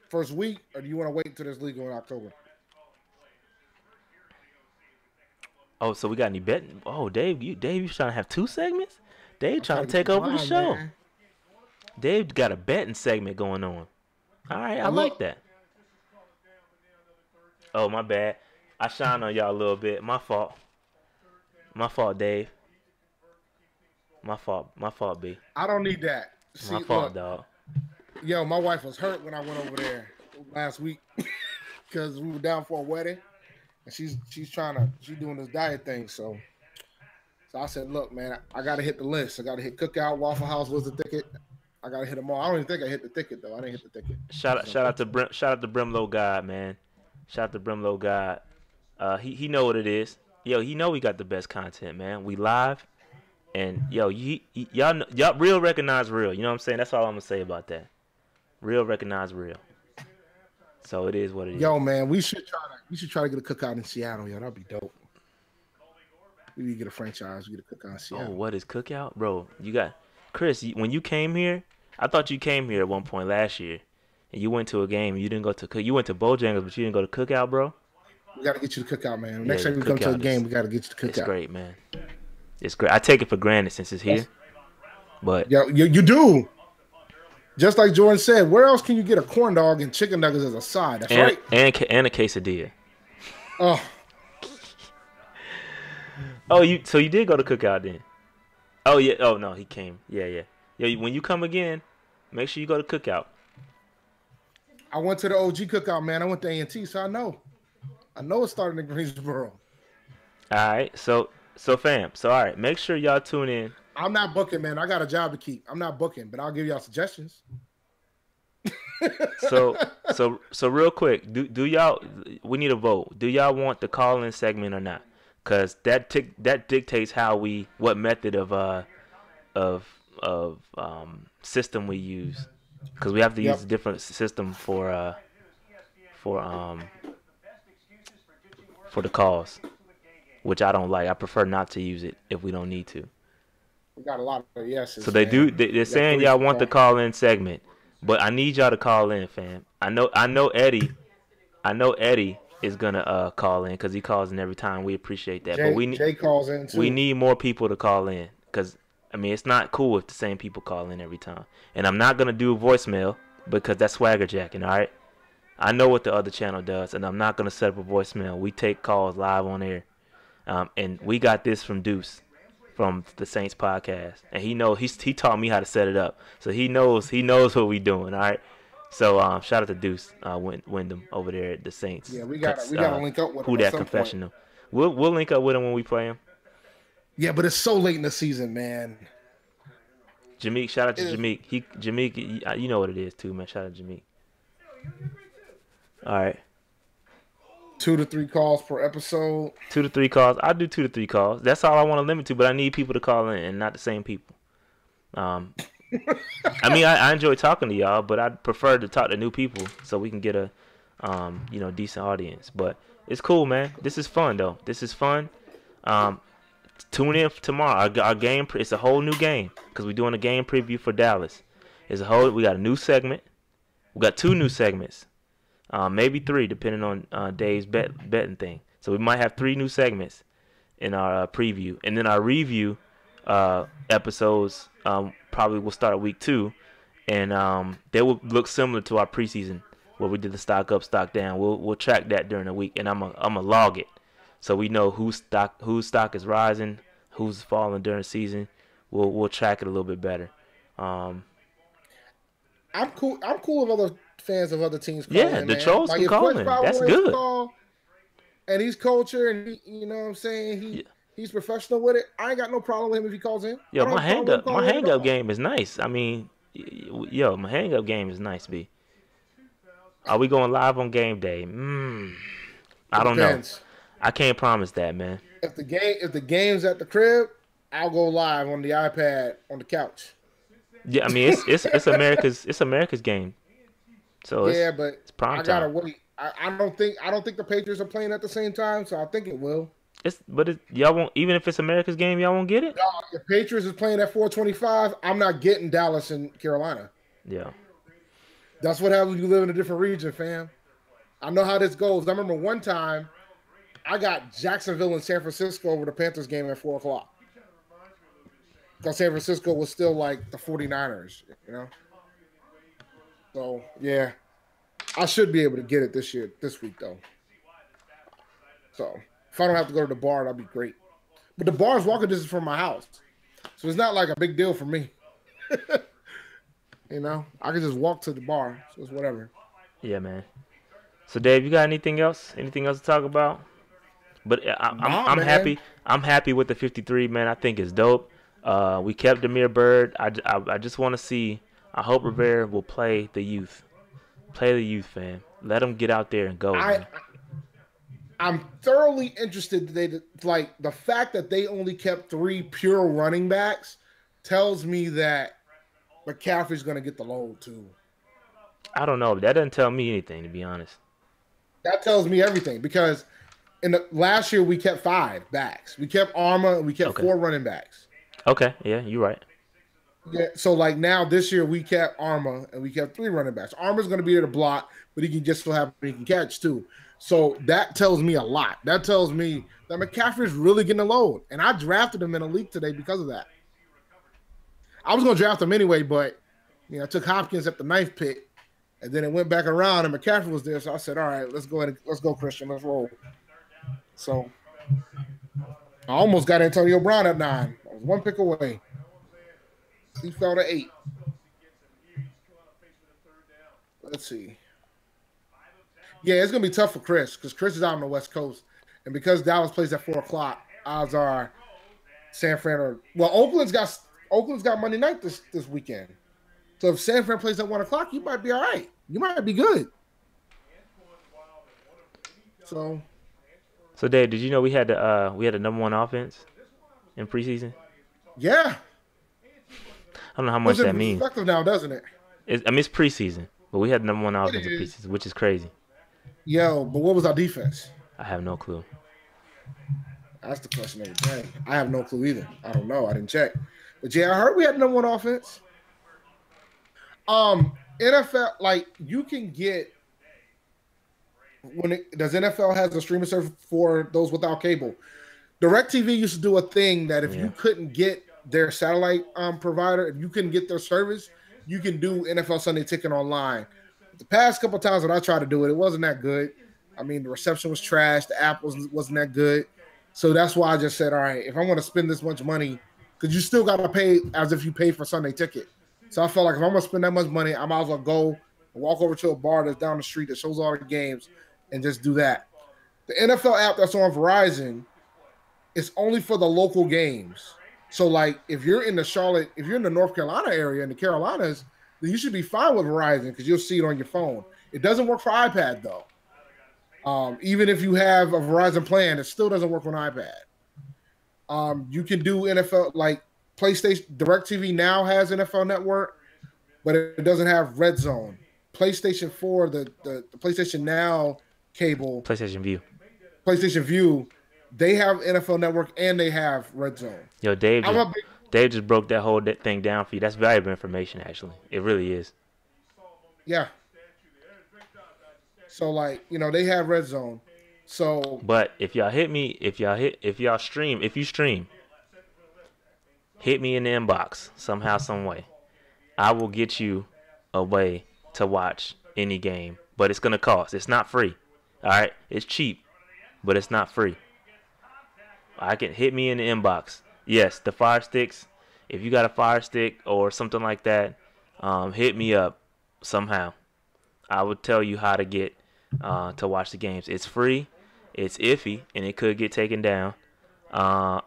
S3: first week, or do you want to wait until it's legal in October?
S2: Oh, so we got any betting? Oh, Dave, you trying to have 2 segments? Dave trying to take over the show. Man. Dave got a betting segment going on. All right, I like that. Oh, my bad. I shine on y'all a little bit. My fault. My fault, Dave. My fault. My fault, B.
S3: I don't need that.
S2: My
S3: See,
S2: fault,
S3: look,
S2: dog.
S3: yo, my wife was hurt when I went over there last week because we were down for a wedding, and she's doing this diet thing. So I said, look, man, I got to hit the list. I got to hit Cookout. Waffle House was the ticket. I got to hit them all. I don't even think I hit the ticket though. I didn't hit the ticket.
S2: Shout out to Brimlow God, man. Shout out to Brimlow God. He know what it is. Yo, he know we got the best content, man. We live, and yo, y'all real recognize real. You know what I'm saying? That's all I'm gonna say about that. Real recognize real. So it is what it is.
S3: Yo, man, we should try to get a Cookout in Seattle. Yo, that'd be dope. We need to get a franchise. We get a Cookout in Seattle.
S2: Oh, what is Cookout, bro? You got Chris. When you came here, I thought you came here at one point last year, and you went to a game. You didn't go to You went to Bojangles, but you didn't go to Cookout, bro.
S3: We got to get you the Cookout, man. Next time we come to a game, we got to get you the Cookout.
S2: It's great, man. It's great. I take it for granted since it's here, but
S3: yeah, you do. Just like Jordan said, where else can you get a corn dog and chicken nuggets as a side? That's right.
S2: And a quesadilla.
S3: Oh.
S2: Oh, you did go to Cookout then? Oh yeah. Oh no, he came. Yeah. When you come again, make sure you go to Cookout.
S3: I went to the OG Cookout, man. I went to A&T, so I know. I know it started in Greensboro.
S2: All right. So fam. So all right. Make sure y'all tune in.
S3: I'm not booking, man. I got a job to keep. I'm not booking, but I'll give y'all suggestions.
S2: So real quick, do y'all? We need a vote. Do y'all want the call-in segment or not? Cause that dictates what method of system we use. Cause we have to use a different system for the calls, which I don't like. I prefer not to use it if we don't need to.
S3: We got a lot of yeses.
S2: So they're saying y'all want the call-in segment, but I need y'all to call in, fam. I know Eddie is gonna call in because he calls in every time. We appreciate that. But
S3: Jay calls in too.
S2: We need more people to call in because it's not cool if the same people call in every time. And I'm not gonna do a voicemail because that's swagger jacking. All right. I know what the other channel does, and I'm not gonna set up a voicemail. We take calls live on air, and we got this from Deuce from the Saints podcast, and he taught me how to set it up, so he knows what we doing. All right. So shout out to Deuce Wyndham over there at the Saints.
S3: Yeah, we gotta link up with him.
S2: Who that confessional? We'll link up with him when we play him.
S3: Yeah, but it's so late in the season, man.
S2: Jameek, shout out to Jameek. Jameek, you know what it is too, man. Shout out to Jameek. All right.
S3: 2 to 3 calls per episode.
S2: 2 to 3 calls. I'll do 2 to 3 calls. That's all I want to limit to, but I need people to call in and not the same people. I enjoy talking to y'all, but I'd prefer to talk to new people so we can get a decent audience. But it's cool, man. This is fun though. This is fun. Tune in tomorrow. Our game. It's a whole new game because we're doing a game preview for Dallas. We got a new segment. We got 2 new segments. Maybe 3 depending on Dave's betting thing. So we might have 3 new segments in our preview, and then our review episodes probably will start week 2, and they will look similar to our preseason where we did the stock up, stock down. We'll track that during the week, and I'm a log it so we know whose stock is rising, who's falling during the season. We'll track it a little bit better.
S3: I'm cool with other fans of other teams calling.
S2: Yeah, the trolls can call in. That's good.
S3: And he's culture, and you know what I'm saying? He's professional with it. I ain't got no problem with him if he calls in.
S2: Yo, my hang up game is nice. My hang up game is nice, B. Are we going live on game day? I don't know. I can't promise that, man.
S3: If the game's at the crib, I'll go live on the iPad on the couch.
S2: Yeah, it's America's game. So
S3: but
S2: it's prime
S3: I gotta
S2: time.
S3: wait. I don't think the Patriots are playing at the same time, so I think it will.
S2: Y'all won't, even if it's America's game, y'all won't get it.
S3: No, the Patriots is playing at 4:25. I'm not getting Dallas and Carolina.
S2: Yeah,
S3: that's what happens when you live in a different region, fam. I know how this goes. I remember one time I got Jacksonville and San Francisco over the Panthers game at 4:00 because San Francisco was still like the 49ers, you know. So yeah, I should be able to get it this week though. So if I don't have to go to the bar, that'd be great. But the bar is walking distance from my house, so it's not like a big deal for me. I can just walk to the bar, so it's whatever.
S2: Yeah, man. So Dave, you got anything else? Anything else to talk about? But
S3: Nah,
S2: I'm
S3: man.
S2: happy. I'm happy with the 53, man. I think it's dope. We kept Demir Bird. I just want to see. I hope Rivera will play the youth. Play the youth, fam. Let them get out there and go,
S3: I
S2: man.
S3: I'm thoroughly interested. They like the fact that they only kept 3 pure running backs tells me that McCaffrey's going to get the load too.
S2: I don't know. That doesn't tell me anything, to be honest.
S3: That tells me everything because in the last year we kept 5 backs. We kept Arma and we kept
S2: Okay.
S3: 4 running backs.
S2: Okay. Yeah, you're right.
S3: Yeah, so like now this year we kept Arma and we kept 3 running backs. Arma's going to be there to block, but he can just so happen he can catch too. So that tells me a lot. That tells me that McCaffrey's really getting a load, and I drafted him in a league today because of that. I was going to draft him anyway, but I took Hopkins at the 9th pick, and then it went back around, and McCaffrey was there. So I said, "All right, let's go, Christian, let's roll." So I almost got Antonio Brown at 9. I was 1 pick away. He fell to 8. Let's see. Yeah, it's gonna be tough for Chris because Chris is out on the West Coast, and because Dallas plays at 4:00, odds are San Fran or Oakland's got Monday night this weekend. So if San Fran plays at 1:00, you might be all right. You might be good. So
S2: Dave, did you know we had the number 1 offense in preseason?
S3: yeah,
S2: I don't know how much that means.
S3: Perspective now, doesn't it?
S2: It's preseason, but we had the number 1 offense in preseason, which is crazy.
S3: Yo, but what was our defense?
S2: I have no clue.
S3: That's the question of the day. I have no clue either. I don't know. I didn't check. But yeah, I heard we had number 1 offense. NFL, like you can get does NFL has a streaming service for those without cable. DirecTV used to do a thing that if you couldn't get their satellite provider, if you couldn't get their service, you can do NFL Sunday Ticket online. The past couple of times that I tried to do it, it wasn't that good. I mean, the reception was trash. The app wasn't that good. So that's why I just said, all right, if I'm going to spend this much money, because you still got to pay as if you pay for Sunday Ticket. So I felt like if I'm going to spend that much money, I might as well go and walk over to a bar that's down the street that shows all the games and just do that. The NFL app that's on Verizon is only for the local games. So, like, if you're in the North Carolina area, in the Carolinas, then you should be fine with Verizon because you'll see it on your phone. It doesn't work for iPad, though. Even if you have a Verizon plan, it still doesn't work on iPad. You can do NFL, like PlayStation. DirecTV now has NFL Network, but it doesn't have Red Zone. PlayStation 4, the PlayStation Now cable,
S2: PlayStation
S3: View, they have NFL Network and they have Red Zone.
S2: Yo, Dave just broke that whole thing down for you. That's valuable information, actually. It really is.
S3: Yeah. So, like, they have Red Zone. So,
S2: but if y'all stream, hit me in the inbox somehow, some way. I will get you a way to watch any game, but it's gonna cost. It's not free. All right, it's cheap, but it's not free. I can hit me in the inbox. Yes, the Fire Sticks. If you got a Fire Stick or something like that, hit me up somehow. I will tell you how to get to watch the games. It's free. It's iffy, and it could get taken down.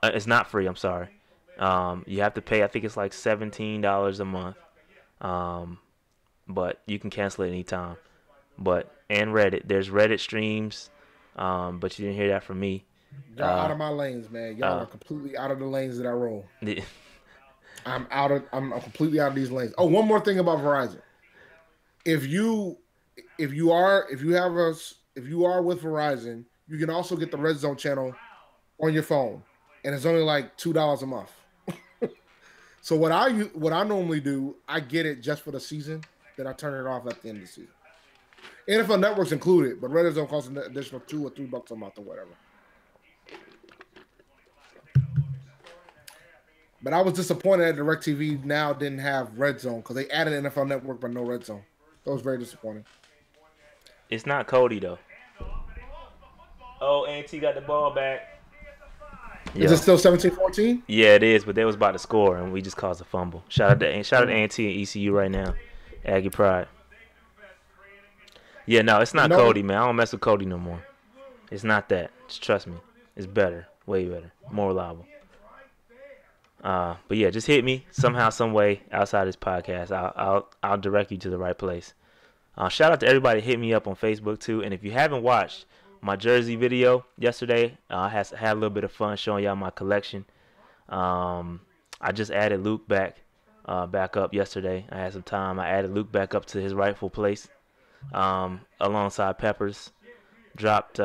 S2: It's not free. I'm sorry. You have to pay. I think it's like $17 a month. But you can cancel it anytime. And Reddit. There's Reddit streams. But you didn't hear that from me.
S3: Y'all out of my lanes, man. Y'all are completely out of the lanes that I roll. I'm completely out of these lanes. Oh, one more thing about Verizon. If you are with Verizon, you can also get the Red Zone channel on your phone, and it's only like $2 a month. So what I normally do, I get it just for the season, then I turn it off at the end of the season. NFL Network's included, but Red Zone costs an additional $2 or $3 a month or whatever. But I was disappointed that DirecTV now didn't have Red Zone because they added NFL Network but no Red Zone. That was very disappointing.
S2: It's not Cody though. Oh, Auntie got the ball back.
S3: Is it
S2: Yeah,
S3: still 17-14?
S2: yeah, it is. But they was about to score, and we just caused a fumble. Shout out to A&T and ECU right now, Aggie Pride. Yeah, no, it's
S3: You
S2: not
S3: know,
S2: Cody, man. I don't mess with Cody no more. It's not that. Just trust me. It's better, way better, more reliable. But yeah, just hit me somehow, some way outside this podcast. I'll direct you to the right place. Shout out to everybody that hit me up on Facebook too. And if you haven't watched my jersey video yesterday, I had a little bit of fun showing y'all my collection. I just added Luke back up yesterday. I had some time. I added Luke back up to his rightful place, alongside Peppers. Dropped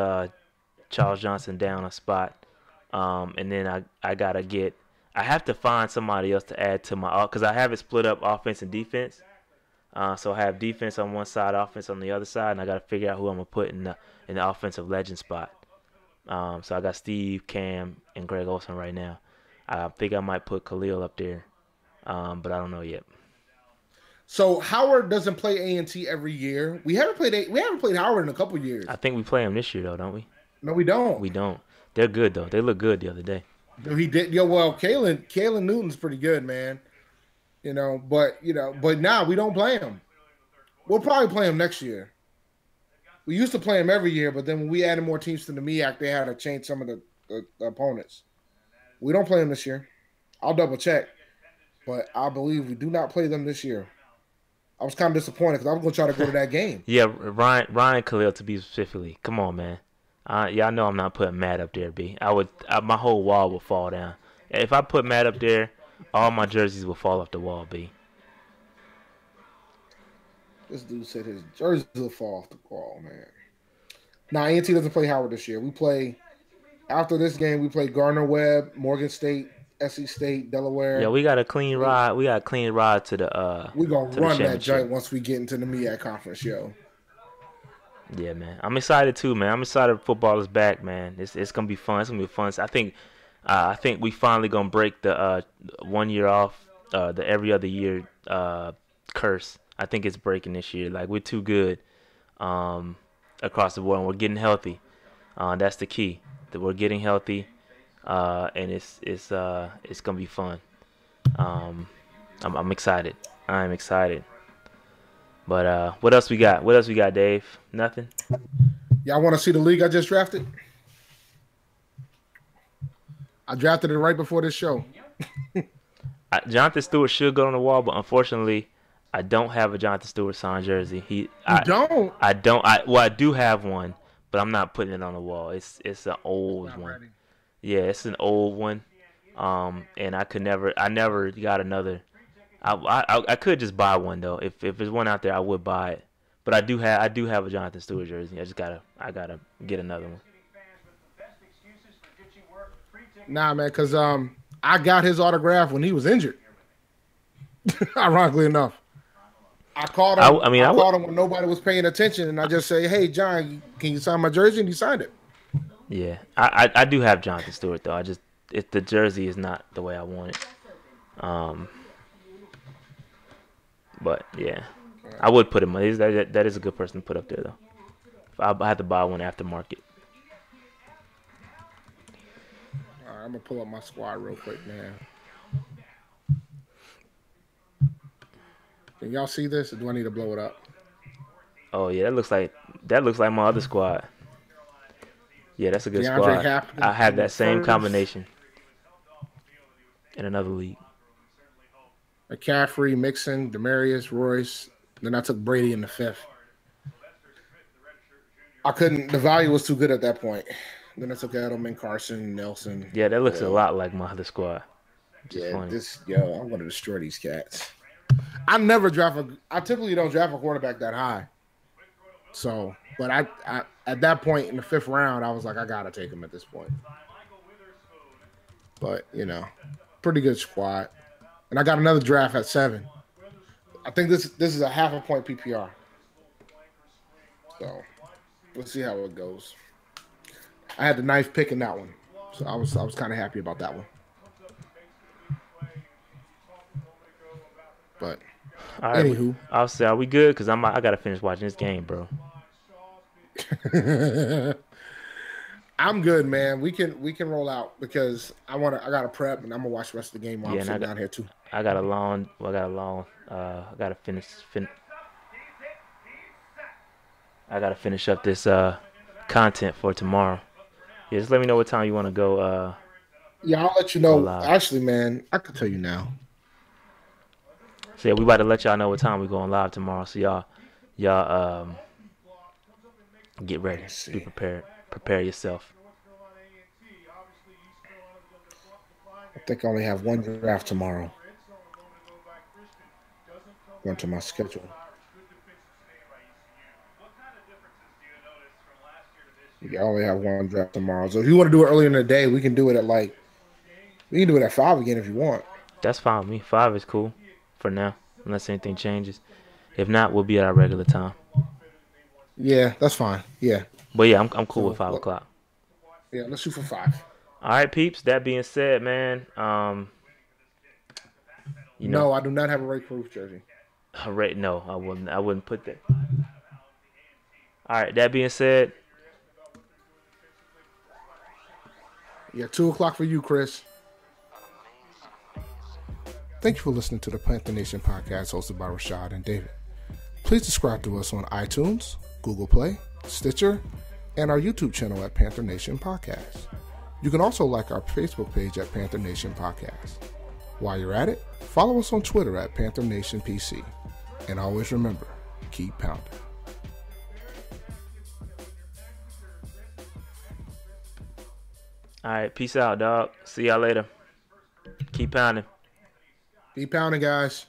S2: Charles Johnson down a spot, and then I have to find somebody else to add to my, because I have it split up offense and defense. So I have defense on one side, offense on the other side, and I got to figure out who I'm gonna put in the offensive legend spot. So I got Steve, Cam, and Greg Olson right now. I think I might put Khalil up there, but I don't know yet.
S3: so Howard doesn't play A&T every year. We haven't played Howard in a couple years.
S2: I think we play him this year though, don't we?
S3: No, we don't.
S2: We don't. They're good though. They look good the other day.
S3: No, he did. Yo, well, Kalen Newton's pretty good, man. But now we don't play him. We'll probably play him next year. We used to play him every year, but then when we added more teams to the MEAC, they had to change some of the opponents. We don't play him this year. I'll double check, but I believe we do not play them this year. I was kind of disappointed because I was going to try to go to that game.
S2: Yeah, Ryan Khalil to be specifically. Come on, man. Y'all know I'm not putting Matt up there, B. My whole wall would fall down. If I put Matt up there, all my jerseys will fall off the wall, B.
S3: This dude said his jersey will fall off the wall, man. Now, A&T doesn't play Howard this year. We play, after this game, we play Gardner-Webb, Morgan State, SC State, Delaware.
S2: Yeah, we got a clean ride. We got a clean ride to the
S3: We're going
S2: to
S3: to
S2: the
S3: run that
S2: championship.
S3: joint once we get into the MEAC conference, yo.
S2: Yeah, man. I'm excited too, man. I'm excited football is back, man. It's gonna be fun. It's gonna be fun. I think we finally gonna break the 1 year off, the every other year curse. I think it's breaking this year. Like, we're too good across the board, and we're getting healthy. That's the key. That we're getting healthy, and it's gonna be fun. I'm excited. I'm excited. But what else we got? What else we got, Dave? Nothing?
S3: Y'all want to see the league I just drafted? I drafted it right before this show.
S2: Jonathan Stewart should go on the wall, but unfortunately, I don't have a Jonathan Stewart signed jersey.
S3: Don't?
S2: I don't. I do have one, but I'm not putting it on the wall. It's an old one.
S3: Ready.
S2: Yeah, it's an old one. And I never got another. I could just buy one though. If there's one out there, I would buy it. But I do have a Jonathan Stewart jersey. I gotta get another one.
S3: Nah, man, because I got his autograph when he was injured. Ironically enough. I called him. I called him when nobody was paying attention, and I just say, "Hey, John, can you sign my jersey?" And he signed it.
S2: Yeah, I do have Jonathan Stewart though. The jersey is not the way I want it. But yeah, I would put him. That is a good person to put up there though. I had to buy one aftermarket.
S3: All right, I'm gonna pull up my squad real quick, man. Can y'all see this, or do I need to blow it up?
S2: Oh yeah, that looks like my other squad. Yeah, that's a good squad. I have that same combination in another league.
S3: McCaffrey, Mixon, Demarius, Royce. Then I took Brady in the 5th. The value was too good at that point. Then I took Edelman, Carson, Nelson.
S2: Yeah, that looks a lot like my other squad.
S3: Yeah, I'm going to destroy these cats. I typically don't draft a quarterback that high. So, but I at that point in the 5th round, I was like, I got to take him at this point. But, pretty good squad. And I got another draft at 7. I think this is a half a point PPR. So we'll see how it goes. I had the 9th pick in that one, so I was kind of happy about that one. But
S2: all right,
S3: anywho,
S2: I'll say, are we good? Because I gotta finish watching this game, bro.
S3: I'm good, man. We can roll out because I got to prep and I'm gonna watch the rest of the game while
S2: Yeah,
S3: I'm
S2: and I
S3: sitting
S2: got
S3: down here too.
S2: I got a long. Well, I got a long. I gotta I gotta finish up this content for tomorrow. Yeah, just let me know what time you want to go.
S3: Yeah, I'll let you
S2: Go
S3: know.
S2: live.
S3: Actually, man, I can tell you now.
S2: So yeah, we about to let y'all know what time we going live tomorrow. So y'all get ready.
S3: Let's
S2: Be
S3: see.
S2: prepared. Prepare yourself.
S3: I think I only have one draft tomorrow. Going to my schedule. I only have one draft tomorrow. So if you want to do it earlier in the day, we can do it at we can do it at 5 again if you want.
S2: That's fine with me. 5 is cool for now, unless anything changes. If not, we'll be at our regular time.
S3: Yeah, that's fine. Yeah.
S2: But yeah, I'm cool with
S3: So
S2: 5 o'clock.
S3: yeah, let's shoot for 5.
S2: All right, peeps. That being said, man, you know,
S3: No, I do not have a Ray Cruz jersey.
S2: no, I wouldn't. I wouldn't put that. All right. That being said,
S3: Yeah, 2 o'clock for you, Chris. Thank you for listening to the Panther Nation podcast hosted by Rashad and David. Please subscribe to us on iTunes, Google Play, Stitcher, and our YouTube channel at Panther Nation Podcast. You can also like our Facebook page at Panther Nation Podcast. While you're at it, follow us on Twitter at Panther Nation PC. And always remember, keep pounding.
S2: all right. Peace out, dog. See y'all later. Keep pounding.
S3: Keep pounding, guys.